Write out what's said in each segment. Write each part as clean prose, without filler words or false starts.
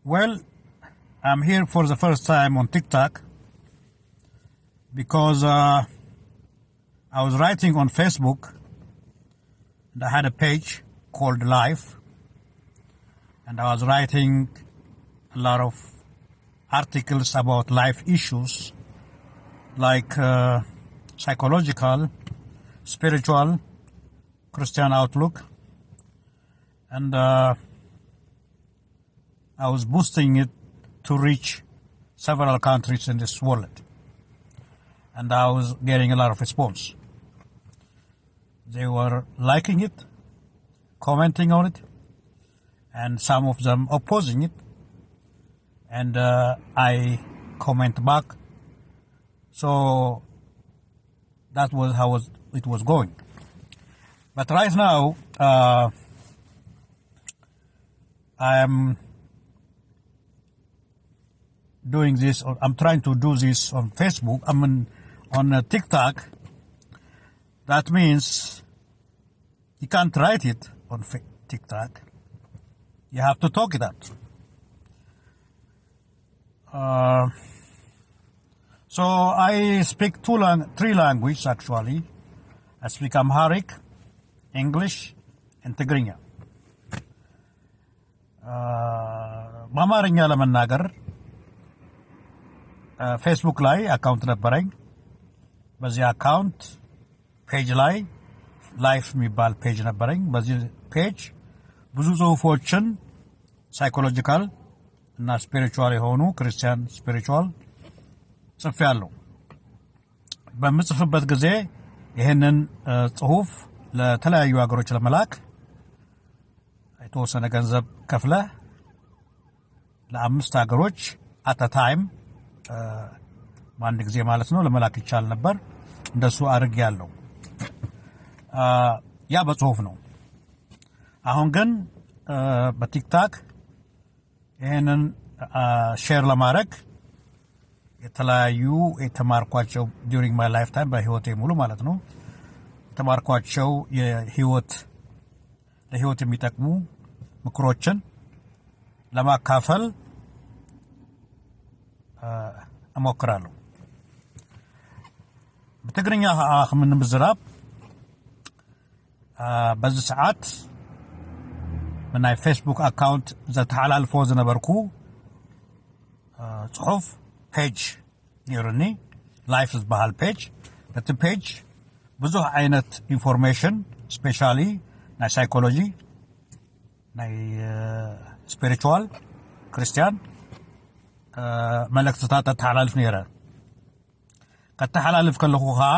Well, I'm here for the first time on TikTok because I was writing on Facebook and I had a page called Life, and I was writing a lot of articles about life issues like psychological, spiritual, Christian outlook, and I was boosting it to reach several countries in this world, and I was getting a lot of response. They were liking it, commenting on it, and some of them opposing it, and I comment back. So that was how it was going. But right now, I am doing this. I'm trying to do this on Facebook. I'm on TikTok. That means you can't write it on TikTok. You have to talk it out. So I speak three languages actually. I speak Amharic, English, and Tigrinya. በአማርኛ ለመናገር ፌስቡክ ላይ አካውንት ነበረኝ። በዚህ አካውንት ፔጅ ላይ ላይፍ የሚባል ፔጅ ነበረኝ። በዚህ ፔጅ ብዙ ጽሁፎችን ሳይኮሎጂካል እና ስፒሪቹዋል የሆኑ ክርስቲያን ስፒሪቹዋል ጽፌያለሁ። በምጽፍበት ጊዜ ይህንን ጽሁፍ ለተለያዩ ሀገሮች ለመላክ የተወሰነ ገንዘብ ከፍለ ለአምስት ሀገሮች አት ታይም በአንድ ጊዜ ማለት ነው ለመላክ ይቻል ነበር። እንደሱ አድርጌያለሁ። ያ በጽሁፍ ነው። አሁን ግን በቲክታክ ይህንን ሼር ለማድረግ የተለያዩ የተማርኳቸው ዱሪንግ ማይ ላይፍ ታይም በህይወቴ ሙሉ ማለት ነው የተማርኳቸው ለህይወት የሚጠቅሙ ምክሮችን ለማካፈል እሞክራለሁ። በትግርኛ ምን ምዝራብ በዚህ ሰዓት በናይ ፌስቡክ አካውንት ዘተሐላልፎ ዝነበርኩ ጽሁፍ ፔጅ ይርኒ ላይፍ ዝበሃል ፔጅ እቲ ፔጅ ብዙሕ ዓይነት ኢንፎርሜሽን ስፔሻሊ ናይ ሳይኮሎጂ ናይ ስፒሪቹዋል ክርስቲያን መልእክትታት ተተሓላልፍ ነይረ። ከተሓላልፍ ከለኹ ከዓ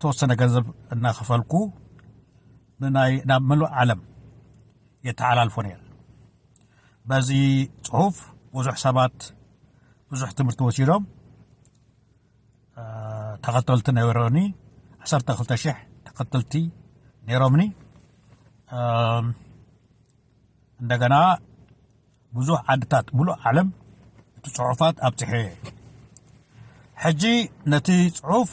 ተወሰነ ገንዘብ እናኸፈልኩ ናብ ምሉእ ዓለም የተሓላልፎ ነይረ። በዚ ጽሁፍ ብዙሕ ሰባት ብዙሕ ትምህርቲ ወሲዶም ተኸተልቲ ነይሮኒ 12,000 ተኸተልቲ ነይሮምኒ። እንደገና ብዙሕ ዓድታት ሙሉእ ዓለም እቲ ጽሑፋት ኣብፅሐ ሕጂ ነቲ ጽሑፍ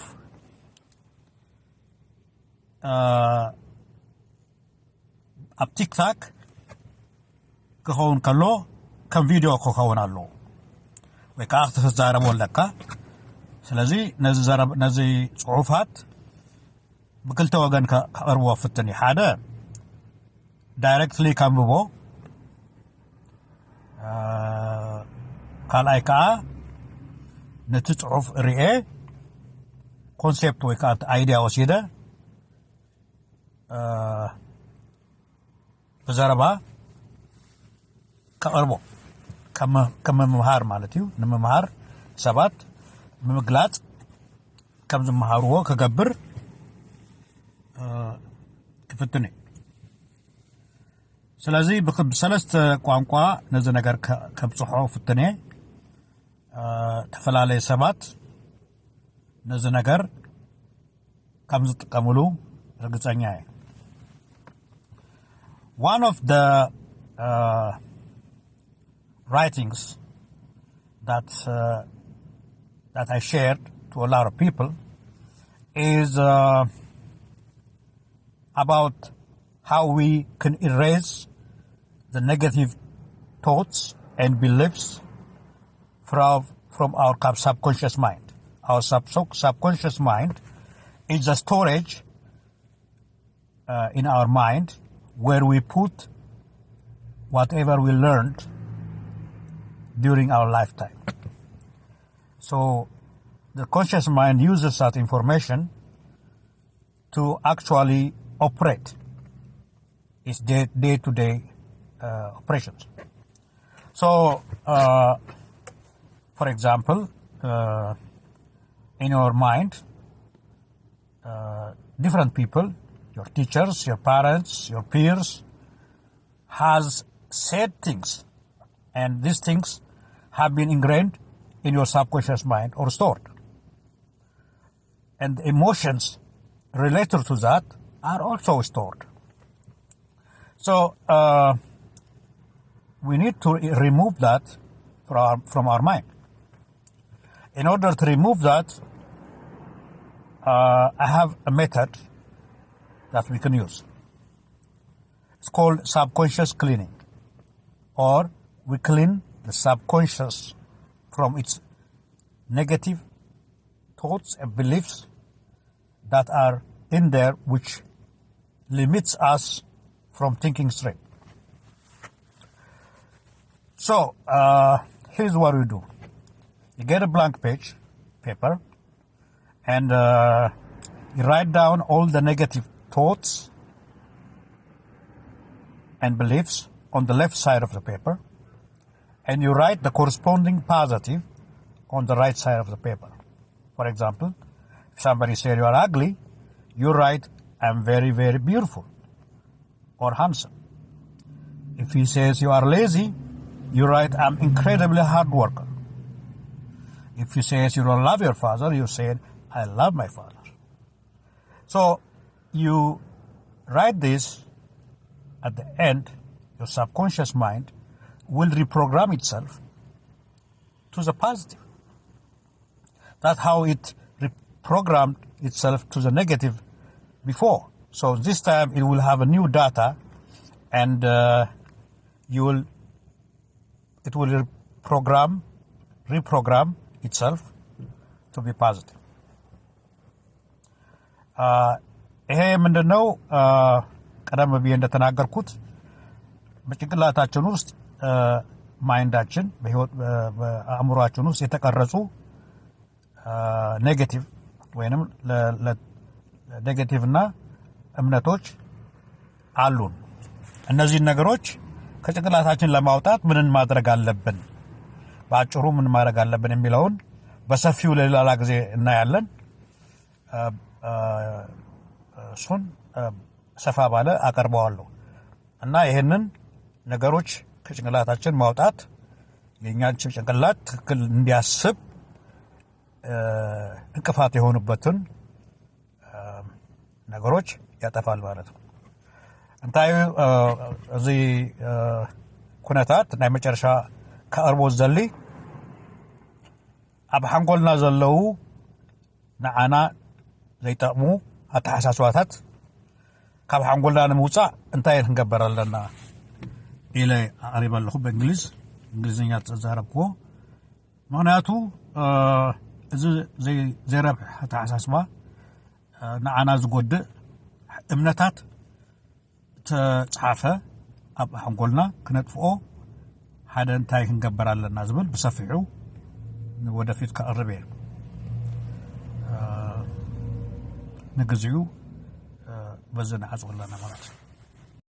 ኣብ ቲክታክ ክኸውን ከሎ ከም ቪድዮ ክኸውን ኣለዎ ወይ ከዓ ክትዛረቦ ኣለካ። ስለዚ ነዚ ጽሑፋት ብክልተ ወገን ከቕርቦ ፍትኒ ሓደ ዳይሬክትሊ ከንብቦ፣ ካልኣይ ከዓ ነቲ ጽሑፍ ርኤ ኮንሴፕት ወይ ከዓ አይዲያ ወሲደ ብዘረባ ከቕርቦ ከም መምሃር ማለት እዩ። ንምምሃር ሰባት ብምግላጽ ከም ዝመሃርዎ ክገብር ክፍትነ። ስለዚ ብሰለስተ ቋንቋ ነዚ ነገር ከብጽሖ ፍትነ። ተፈላለየ ሰባት ነዚ ነገር ከም ዝጥቀምሉ ርግጸኛ እየ። One of the writings that I shared to a lot of people is about how we can erase the negative thoughts and beliefs from our subconscious mind. Our subconscious mind is a storage in our mind where we put whatever we learned during our lifetime. So the conscious mind uses that information to actually operate its day-to-day operations. So, for example, in your mind, different people, your teachers, your parents, your peers, has said things, and these things have been ingrained in your subconscious mind or stored. And emotions related to that are also stored. So we need to remove that from our mind. In order to remove that, I have a method that we can use. It's called subconscious cleaning, or we clean the subconscious from its negative thoughts and beliefs that are in there, which limits us from thinking straight. So here's what we do. You get a blank paper, and you write down all the negative thoughts and beliefs on the left side of the paper, and you write the corresponding positive on the right side of the paper. For example, if somebody says you are ugly, you write, I'm very, very beautiful or handsome. If he says you are lazy, you write, I'm incredibly hard worker. If he says you don't love your father, you say, I love my father. So you write this at the end, your subconscious mind will reprogram itself to the positive. That's how it reprogrammed itself to the negative before. So this time it will have a new data, and it will reprogram itself to be positive. ይሄ ምንድነው? ቀደም ብዬ እንደተናገርኩት በጭንቅላታችን ውስጥ ማይንዳችን በአእምሮአችን ውስጥ የተቀረጹ ኔጌቲቭ ወይንም ኔጌቲቭ እና እምነቶች አሉን። እነዚህ ነገሮች ከጭንቅላታችን ለማውጣት ምን ማድረግ አለብን፣ በአጭሩ ምን ማድረግ አለብን የሚለውን በሰፊው ለሌላ ጊዜ እናያለን። እሱን ሰፋ ባለ አቀርበዋለሁ እና ይሄንን ነገሮች ከጭንቅላታችን ማውጣት የኛን ጭንቅላት ትክክል እንዲያስብ እንቅፋት የሆኑበትን ነገሮች ያጠፋል ማለት ነው። እንታይ እዚ ኩነታት ናይ መጨረሻ ከርቦ ዘሊ ኣብ ሓንጎልና ዘለው ንዓና ዘይጠቅሙ ኣተሓሳስባታት ካብ ሓንጎልና ንምውፃእ እንታይ ክንገበር ኣለና ኢለ ኣቅሪበ ኣለኹ በእንግሊዝኛ ተዛረብኩ። ምክንያቱ እዚ ዘይረብሕ ኣተሓሳስባ ንዓና ዝጎድእ እምነታት ተጻፈ ኣብ ሓንጎልና ክነጥፍኦ ሓደ እንታይ ክንገበር ኣለና ዝብል ብሰፊሑ ወደፊት ከቅርብ እየ ንግዚኡ በዚ ንዓፅው ኣለና ማለት ነው።